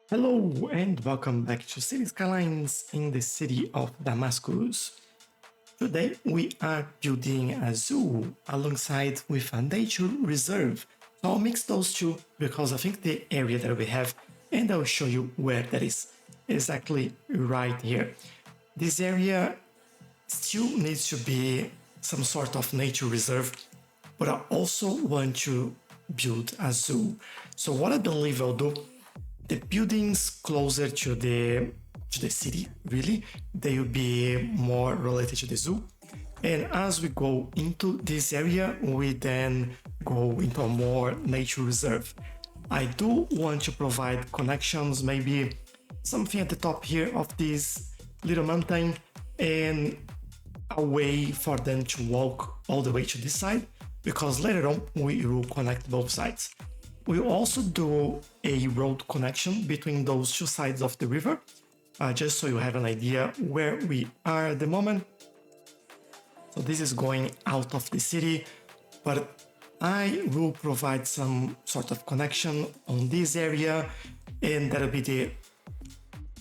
Hello and welcome back to Cities Skylines in the city of Damascus. Today we are building a zoo alongside with a nature reserve. So I'll mix those two because I think the area that we have, and I'll show you where that is exactly right here. This area still needs to be some sort of nature reserve, but I also want to build a zoo. So what I believe I'll do, the buildings closer to the city, really, they will be more related to the zoo. And as we go into this area, we then go into a more nature reserve. I do want to provide connections, maybe something at the top here of this little mountain, and a way for them to walk all the way to this side, because later on we will connect both sides. We'll also do a road connection between those two sides of the river, just so you have an idea where we are at the moment. So this is going out of the city, but I will provide some sort of connection on this area, and that'll be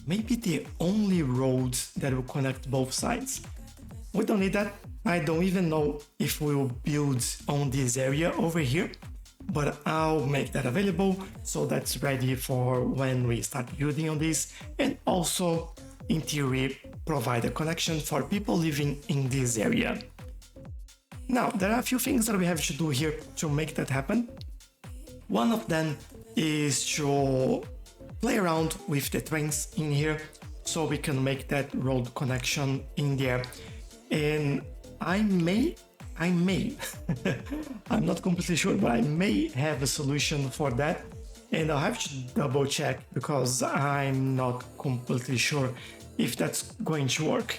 maybe the only road that will connect both sides. We don't need that. I don't even know if we will build on this area over here, but I'll make that available so that's ready for when we start building on this, and also in theory provide a connection for people living in this area. Now there are a few things that we have to do here to make that happen. One of them is to play around with the trains in here so we can make that road connection in there. And I may I'm not completely sure, but I may have a solution for that, and I'll have to double check because I'm not completely sure if that's going to work.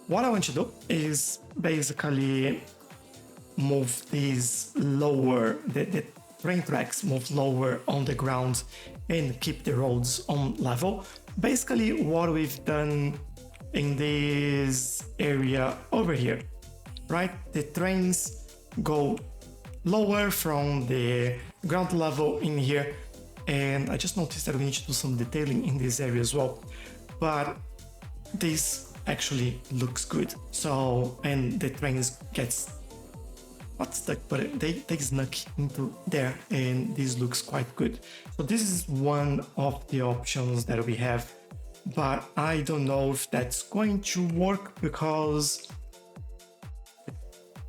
What I want to do is basically move these lower, the train tracks move lower on the ground and keep the roads on level. Basically what we've done in this area over here, right? The trains go lower from the ground level in here, and I just noticed that we need to do some detailing in this area as well, but this actually looks good. So, and the trains gets not stuck, but they snuck into there, and this looks quite good. So this is one of the options that we have, but I don't know if that's going to work because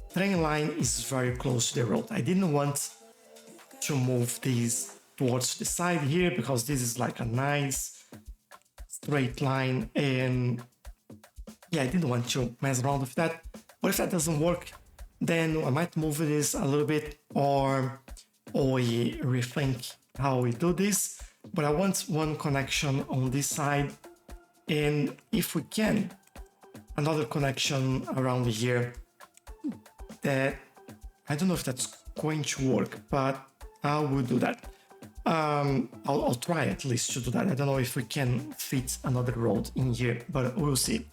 the train line is very close to the road. I didn't want to move these towards the side here because this is like a nice straight line, and yeah, I didn't want to mess around with that. But if that doesn't work, then I might move this a little bit, or we rethink how we do this. But I want one connection on this side, and if we can, another connection around here. That I don't know if that's going to work, but I will do that. I'll try at least to do that. I don't know if we can fit another road in here, but we'll see.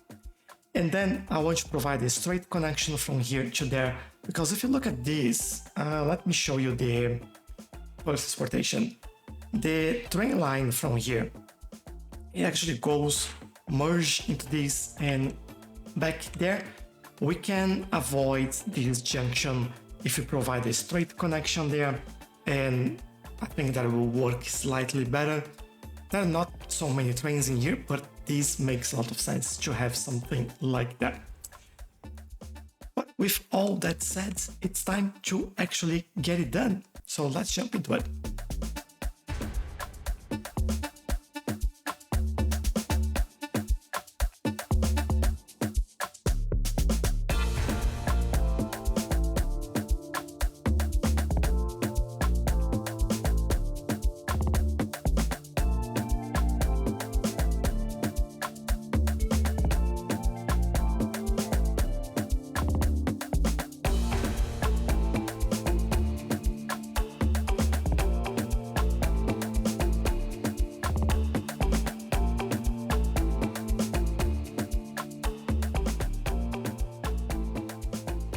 And then I want to provide a straight connection from here to there, because if you look at this, let me show you the first transportation. The train line from here, it actually goes merge into this and back there. We can avoid this junction if we provide a straight connection there, and I think that will work slightly better. There are not so many trains in here, but this makes a lot of sense to have something like that. But with all that said, it's time to actually get it done. So let's jump into it.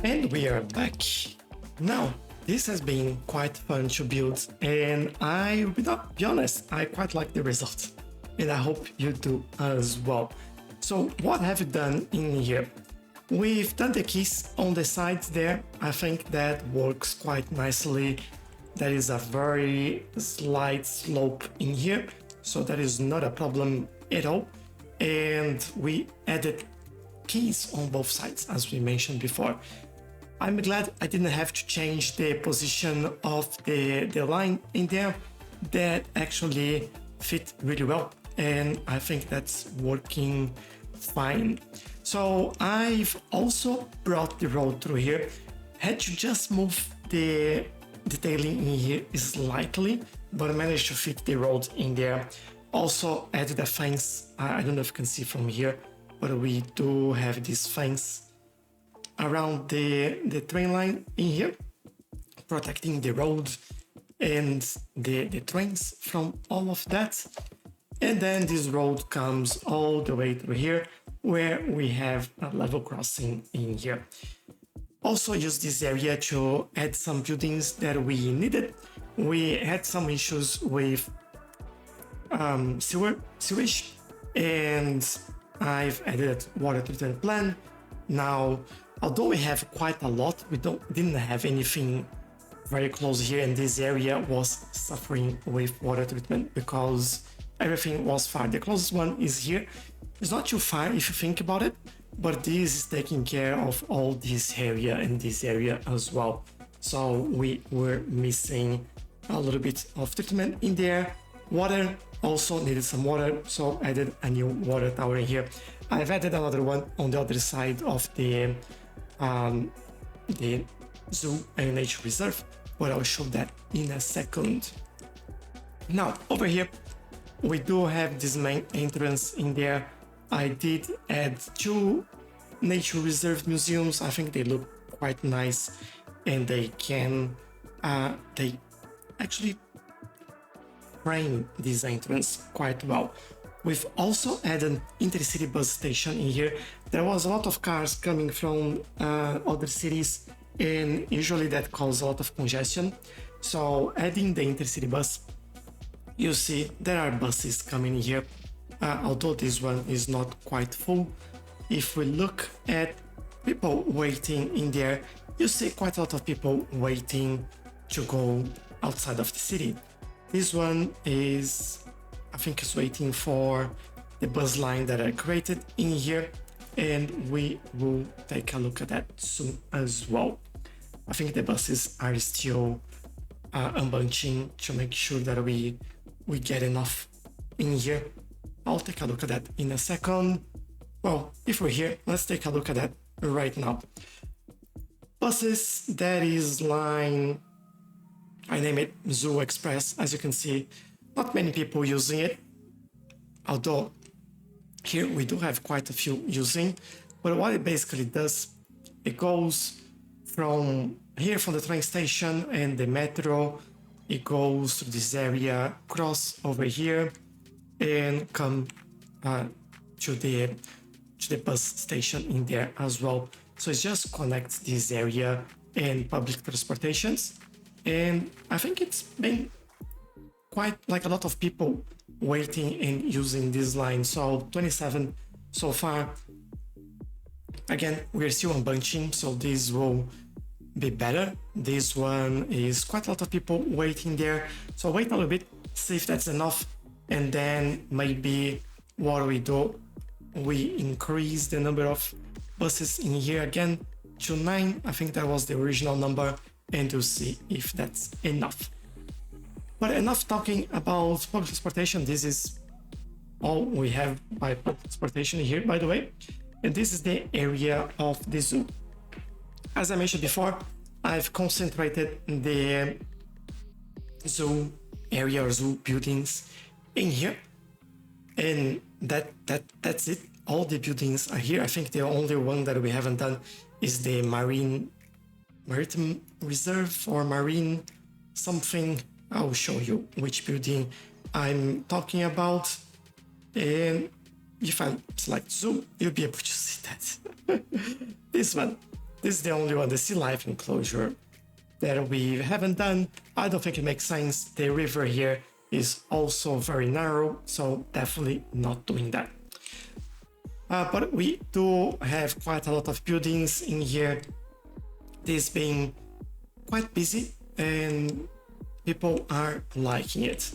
And we are back. Now, This has been quite fun to build, and I will be honest, I quite like the result, and I hope you do as well. So what have you done in here? We've done the keys on the sides there. I think that works quite nicely. There is a very slight slope in here, so that is not a problem at all. And we added keys on both sides, as we mentioned before. I'm glad I didn't have to change the position of the line in there. That actually fit really well, and I think that's working fine. So I've also brought the road through here. Had to just move the detailing in here slightly, but I managed to fit the road in there. Also added a fence. I don't know if you can see from here, but we do have this fence around the train line in here, protecting the road and the trains from all of that. And then this road comes all the way through here, where we have a level crossing in here. Also use this area to add some buildings that we needed. We had some issues with sewage, and I've added water treatment plant. Now, although we have quite a lot, we didn't have anything very close here, and this area was suffering with water treatment because everything was far. The closest one is here. It's not too far if you think about it, but this is taking care of all this area and this area as well. So we were missing a little bit of treatment in there. Water also needed some water, so I added a new water tower in here. I've added another one on the other side of the zoo and nature reserve, but I'll show that in a second. Now over here we do have this main entrance in there. I did add 2 nature reserve museums. I think they look quite nice, and they actually frame this entrance quite well. We've also added intercity bus station in here. There was a lot of cars coming from other cities, and usually that causes a lot of congestion. So adding the intercity bus, you see there are buses coming here, although this one is not quite full. If we look at people waiting in there, you see quite a lot of people waiting to go outside of the city. This one is, I think, is waiting for the bus line that I created in here, and we will take a look at that soon as well. I think the buses are still unbunching to make sure that we get enough in here. I'll take a look at that in a second. Well, if we're here, let's take a look at that right now. Buses, that is line, I name it Zoo Express. As you can see, not many people using it, although here we do have quite a few using. But what it basically does, it goes from here, from the train station and the metro, it goes to this area, cross over here, and come to the bus station in there as well. So it just connects this area and public transportations. And I think it's been quite like a lot of people waiting and using this line. So 27 so far. Again, we're still unbunching, so this will be better. This one is quite a lot of people waiting there. So wait a little bit, see if that's enough. And then maybe what we do, we increase the number of buses in here again to 9. I think that was the original number, and we'll see if that's enough. But enough talking about public transportation. This is all we have by public transportation here, by the way. And this is the area of the zoo. As I mentioned before, I've concentrated the zoo area or zoo buildings in here, and that's it. All the buildings are here. I think the only one that we haven't done is the maritime reserve or marine something. I'll show you which building I'm talking about, and if I select zoom, you'll be able to see that. This one, this is the only one, the sea life enclosure. that we haven't done. I don't think it makes sense. The river here is also very narrow, so definitely not doing that. But we do have quite a lot of buildings in here. This being quite busy and people are liking it.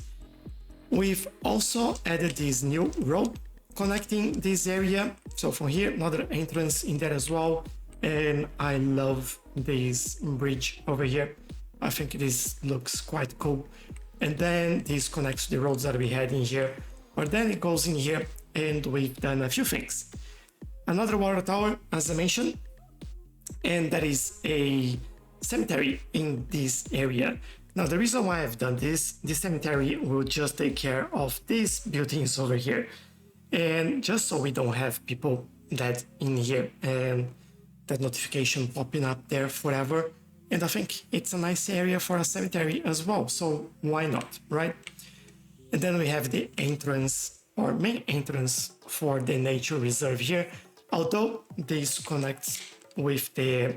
We've also added this new road connecting this area. So from here, another entrance in there as well. And I love this bridge over here. I think this looks quite cool. And then this connects to the roads that we had in here. But then it goes in here and we've done a few things. Another water tower, as I mentioned, and that is a cemetery in this area. Now, the reason why I've done this cemetery will just take care of these buildings over here. And just so we don't have people dead in here and that notification popping up there forever. And I think it's a nice area for a cemetery as well. So why not, right? And then we have the entrance or main entrance for the nature reserve here. Although this connects with the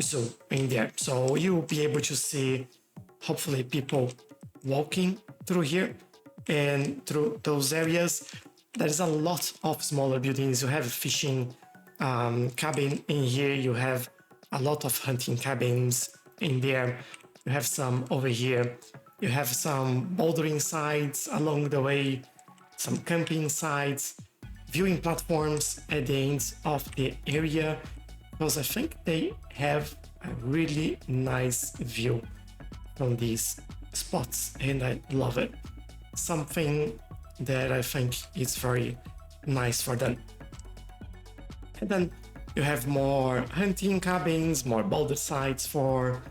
zoo in there. So you'll be able to see hopefully people walking through here and through those areas. There's a lot of smaller buildings. You have a fishing cabin in here. You have a lot of hunting cabins in there. You have some over here. You have some bouldering sites along the way, some camping sites, viewing platforms at the ends of the area, because I think they have a really nice view from these spots and I love it. Something that I think is very nice for them. And then you have more hunting cabins, more boulder sites for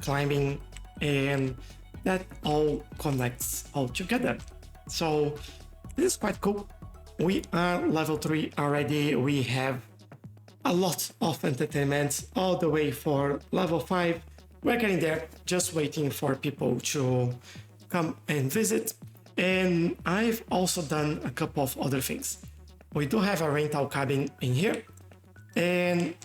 climbing, and that all connects all together. So this is quite cool. We are level 3 already. We have a lot of entertainment all the way for level 5. We're getting there, just waiting for people to come and visit. And I've also done a couple of other things. We do have a rental cabin in here, and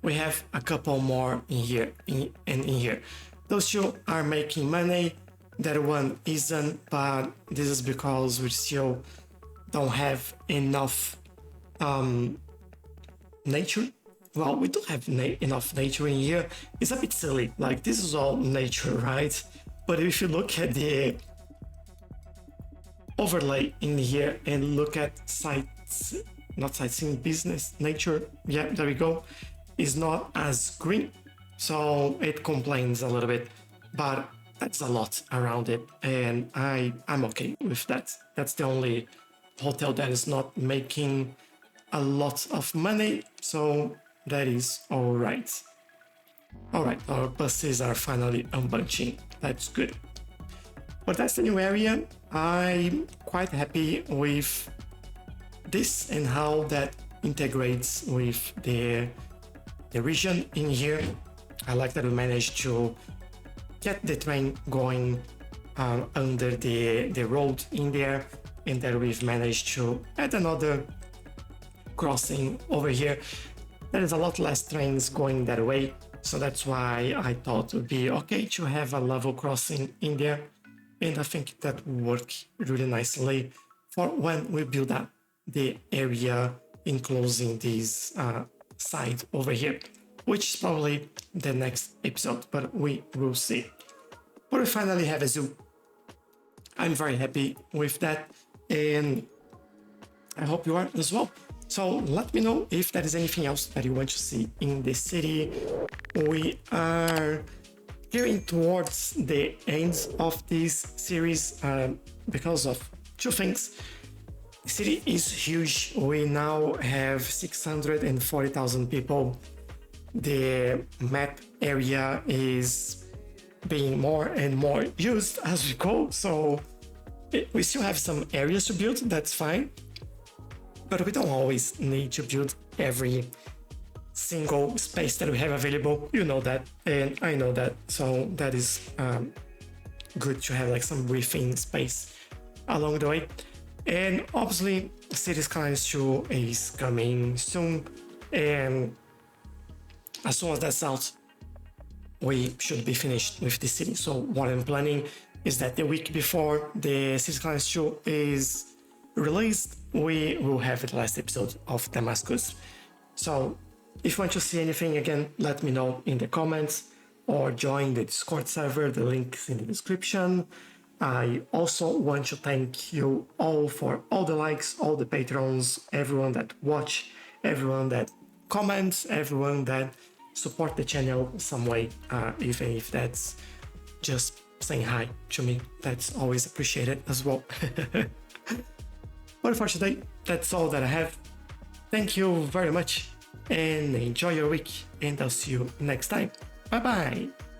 we have a couple more in here and in here. Those two are making money. That one isn't, but this is because we still don't have enough nature. Well, we do have enough nature in here. It's a bit silly, like this is all nature, right? But if you look at the overlay in here and look at sites, not sightseeing, business, nature, yeah, there we go, is not as green. So it complains a little bit, but that's a lot around it. And I'm okay with that. That's the only hotel that is not making a lot of money. So that is all right. All right, our buses are finally unbunching. That's good. But that's the new area. I'm quite happy with this and how that integrates with the region in here. I like that we managed to get the train going under the road in there, and that we've managed to add another crossing over here. There is a lot less trains going that way, so that's why I thought it would be okay to have a level crossing in there, and I think that will work really nicely for when we build up the area enclosing this side over here, which is probably the next episode, but we will see. But we finally have a zoo. I'm very happy with that, and I hope you are as well. So let me know if there is anything else that you want to see in the city. We are gearing towards the end of this series because of two things. The city is huge. We now have 640,000 people. The map area is being more and more used as we go, so we still have some areas to build, that's fine, but we don't always need to build every single space that we have available. You know that, and I know that, so that is good to have like some breathing space along the way. And obviously Cities Skylines 2 is coming soon, and as soon as that's out, we should be finished with the city. So what I'm planning is that the week before the Cities Skylines show is released, we will have the last episode of Damascus. So if you want to see anything, again, let me know in the comments or join the Discord server. The link is in the description. I also want to thank you all for all the likes, all the patrons, everyone that watch, everyone that comments, everyone that support the channel in some way, even if that's just saying hi to me. That's always appreciated as well. But for today, that's all that I have. Thank you very much and enjoy your week, and I'll see you next time. Bye bye.